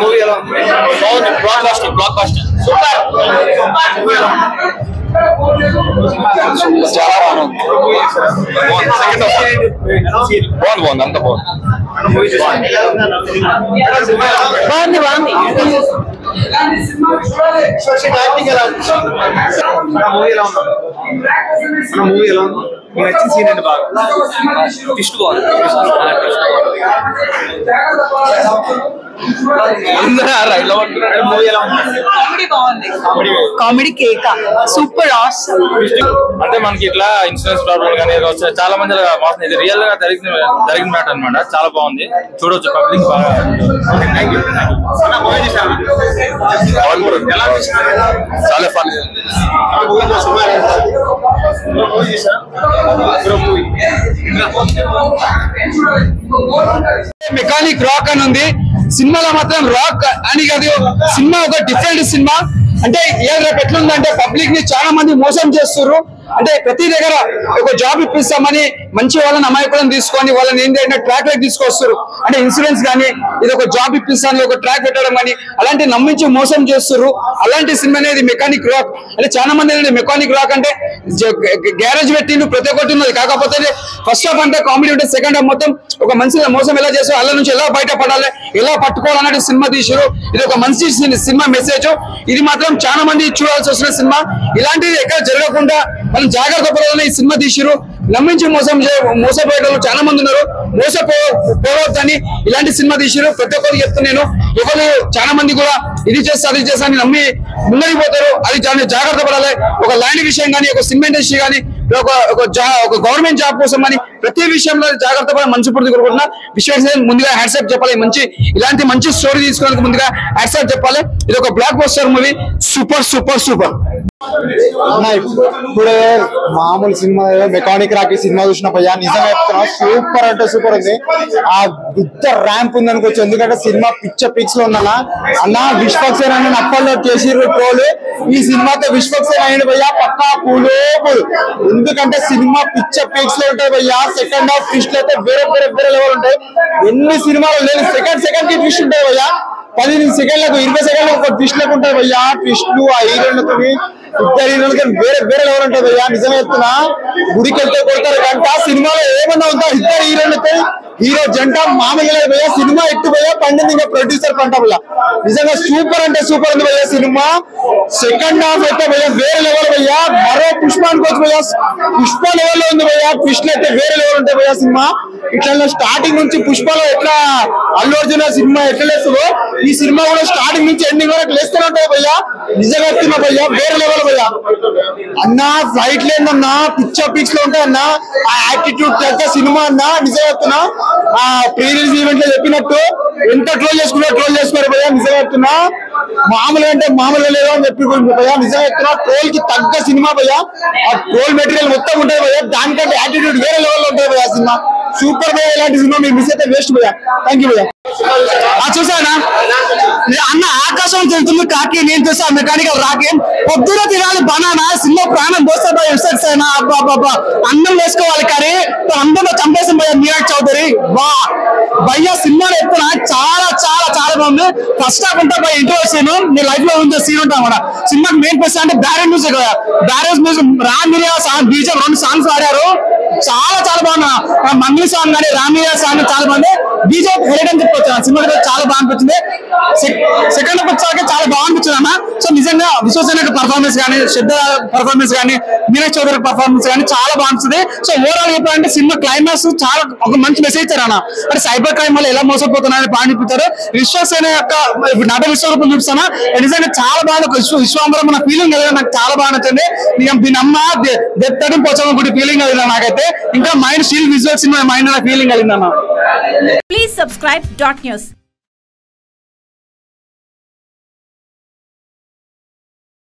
Movie ఎలా block buster super చాలా బాగుంది అంత బాగుంది మూవీ ఎలా ఉంది మీకు నచ్చిన సీన్ అండి బాగా ట్విస్ట్ బాగుంది కామెడీ కేక సూపర్ ఆసమ్ అంటే మనకి ఇట్లా ఇన్సూరెన్స్ ప్రాబ్లం కానీ చాలా మంది మోసం ఇది రియల్ గా జరిగిన మ్యాటర్ అనమాట చాలా బాగుంది చూడొచ్చు పబ్లిక్ బాగా చాలా ఫన్ మెకానిక్ రాక్ అని ఉంది సినిమాలో మాత్రం రాక్ అని కాదు సినిమా ఒక డిఫరెంట్ సినిమా అంటే రేపు ఎట్లుందంటే పబ్లిక్ ని చాలా మంది మోసం చేస్తున్నారు అంటే ప్రతి దగ్గర ఒక జాబ్ ఇప్పిస్తామని మంచి వాళ్ళని అమాయకులను తీసుకొని వాళ్ళని ఏంటంటే ట్రాక్ లైక్ తీసుకొస్తారు అంటే ఇన్సూరెన్స్ కానీ ఇది ఒక జాబ్ ఇప్పిస్తాను ఒక ట్రాక్ పెట్టడం కానీ అలాంటి నమ్మించి మోసం చేస్తారు అలాంటి సినిమా అనేది మెకానిక్ రాక్ అంటే చాలా మంది ఏంటంటే మెకానిక్ రాక్ అంటే గ్యారేజ్ పెట్టిండు ప్రతి ఒక్కటి ఉన్నది కాకపోతే ఫస్ట్ హాఫ్ అంటే కామెడీ ఉంటే సెకండ్ హాఫ్ మొత్తం ఒక మనిషి మోసం ఎలా చేస్తారు అల్ల నుంచి ఎలా బయటపడాలి ఎలా పట్టుకోవాలన్నట్టు సినిమా తీసారు ఇది ఒక మంచి సినిమా మెసేజ్ ఇది మాత్రం చాలా మంది చూడాల్సి వస్తున్న సినిమా ఇలాంటిది ఎక్కడ జరగకుండా మనం జాగ్రత్త పడాలని ఈ సినిమా తీసిరు నమ్మించి మోసపోయేటోళ్ళు చాలా మంది ఉన్నారు మోసపోవద్దని ఇలాంటి సినిమా తీసిరు ప్రతి ఒక్కరికి చెప్తున్నాను ఎవరు చాలా మంది కూడా ఇది చేస్తా అది చేస్తా అని నమ్మి ముందరికి పోతారు అది జాగ్రత్త పడాలి ఒక ల్యాండ్ విషయం కానీ ఒక సినిమా ఇండస్ట్రీ కానీ ఒక గవర్నమెంట్ జాబ్ కోసం అని ప్రతి విషయంలో జాగ్రత్త పడి మంచి పూర్తి కోరుకుంటున్నా విశ్వాసం ముందుగా హ్యాట్సాప్ చెప్పాలి మంచి ఇలాంటి మంచి స్టోరీ తీసుకోవడానికి ముందుగా హ్యాట్సాప్ చెప్పాలి ఇది ఒక block buster movie super super super ఇప్పుడే మామూలు సినిమా మెకానిక్ రాకి సినిమా చూసిన పయ్యా నిజంగా చెప్తున్నా సూపర్ అంటే సూపర్ ఉంది ఆ గుద్ద ర్యాంప్ ఉంది అనుకోవచ్చు ఎందుకంటే సినిమా పిక్స్ లో ఉన్నా అన్న విశ్వక్సేన్ అని అప్పట్లో చేసిర్రు ట్రోల్ ఈ సినిమాతో విశ్వక్సేన్ అయిన భయ్యా పక్కా పూలు ఎందుకంటే సినిమా పిక్స్ లో ఉంటాయి భయ్యా సెకండ్ హాఫ్ ట్విస్ట్ అయితే వేరే లెవెల్ ఉంటాయి ఎన్ని సినిమాలు లేదు సెకండ్ కి ట్విస్ట్ ఉంటాయి భయ్యా 15 సెకండ్లకు 20 సెకండ్లకు ఒక ట్విస్ట్ లకు ఉంటాయి భయ్యా ట్విస్ట్లు ఆ హీరోలతో ఇద్దరు హీరోలకి వేరే లెవెల్ ఉంటాయి భయ్యా నిజంగా చెప్తున్నా గుడికి వెళ్తే కొడతారు గంట సినిమాలో ఏమన్నా ఉందా ఇద్దరు హీరోలతో హీరో జంట మామూలుగా లేదు భయ్యా సినిమా ఎట్టు భయ్యా పండింది ఇంకా ప్రొడ్యూసర్ పంట భయ్యా నిజంగా సూపర్ అంటే సూపర్ ఉంది భయ్యా సినిమా సెకండ్ హాఫ్ అయితే భయ్యా వేరే లెవెల్ భయ్యా మరో పుష్ప అనుకోవచ్చు భయ్యా పుష్ప లెవెల్ లో ఉంది భయ్యా ట్విస్ట్లు అయితే వేరే లెవెల్ ఉంటాయి భయ్యా సినిమా ఇట్లా స్టార్టింగ్ నుంచి పుష్పలో ఎట్లా అల్లు అర్జున్ సినిమా ఎట్లా లేస్తుందో ఈ సినిమా కూడా స్టార్టింగ్ నుంచి ఎండింగ్ వరకు లేస్తూనే ఉంటాయి భయ్యా నిజంగా చెప్తున్నా భయ్యా వేరే లెవెల్ భయ్యా అన్నా ఫ్లైట్ లేదన్నా పిక్స్ లో ఉంటాయి అన్నా ఆ యాటిట్యూడ్ తగ్గ సినిమా అన్నా నిజంగా చెప్తున్నా ఆ ప్రీ రిలీజ్ ఈవెంట్ లో చెప్పినట్టు ఎంత ట్రోల్ చేసుకున్నారు భయ్యా నిజంగా చెప్తున్నా మామూలుగా అంటే మామూలుగా లేదో అని చెప్పి భయ్యా నిజంగా చెప్తున్నా ట్రోల్ కి తగ్గ సినిమా భయ్యా ఆ ట్రోల్ మెటీరియల్ మొత్తం ఉంటుంది భయ్యా దానికంటే యాటిట్యూడ్ వేరే లెవెల్ లో ఉంటుంది భయ్యా సినిమా సూపర్ భయ్యా ఇలాంటి సినిమా మీరు మిస్ అయితే వేస్ట్ భయ్యా థ్యాంక్ యూ భయ్యా చూసానా అన్న ఆకాశం తెలుస్తుంది కాకి నేను చూసా మెకానికల్ రాకి పొద్దున తినాలి బనానా సినిమా ప్రాణం పోస్తే అన్నం వేసుకోవాలి కానీ అందరూ చంపేసిన భయ్యా మీనాక్షి చౌదరి వా భయ్యా సినిమాలో ఎప్పుడు చాలా చాలా చాలా బాగుంది ఫస్ట్ హాఫ్ ఉంటా భయ ఇంట్రోడక్షన్ నీ లైఫ్ లో ఉండే సీన్ ఉంటా అన్నమాట సినిమాకి మెయిన్ ప్లస్ అంటే బ్యారేజ్ మ్యూజిక్ రామ్ మిరియా సాంగ్ బీజం 2 సాంగ్స్ ఆడారు చాలా చాలా బాగున్నా మంగ్లీ సాంగ్ కానీ రామ్ మిరియా సాంగ్ చాలా బాగుంది బీజం హెడ్ అని చెప్పొచ్చు సినిమా చాలా బాగా అనిపించింది సెకండ్ హాఫ్ వచ్చాక చాలా బాగా అనిపించింది అన్న సో నిజంగా విశ్వసేన పర్ఫార్మెన్స్ కానీ శ్రద్ధ పర్ఫార్మెన్స్ కానీ మీనాక్షి చౌదరి పర్ఫార్మెన్స్ కానీ చాలా బాగుంటుంది సో ఓవరాల్ చెప్పాలంటే సినిమా క్లైమాక్స్ చాలా ఒక మంచి మెసేజ్ ఇచ్చారు అన్న అంటే సైబర్ క్రైమ్ వల్ల ఎలా మోసపోతున్నారని బాగా చూపించారు విశ్వసేన యొక్క నట విశ్వరూపం చూపిస్తాను నిజంగా చాలా బాగా విశ్వాంబరం మన ఫీలింగ్ కలిగిన నాకు చాలా బాగా నచ్చింది దీని అమ్మ దెత్తడి పోచమ్మ గుడి ఫీలింగ్ కలిగిన నాకైతే ఇంకా mind still visual cinema mind feeling కలిగిందన్న. Please subscribe .news.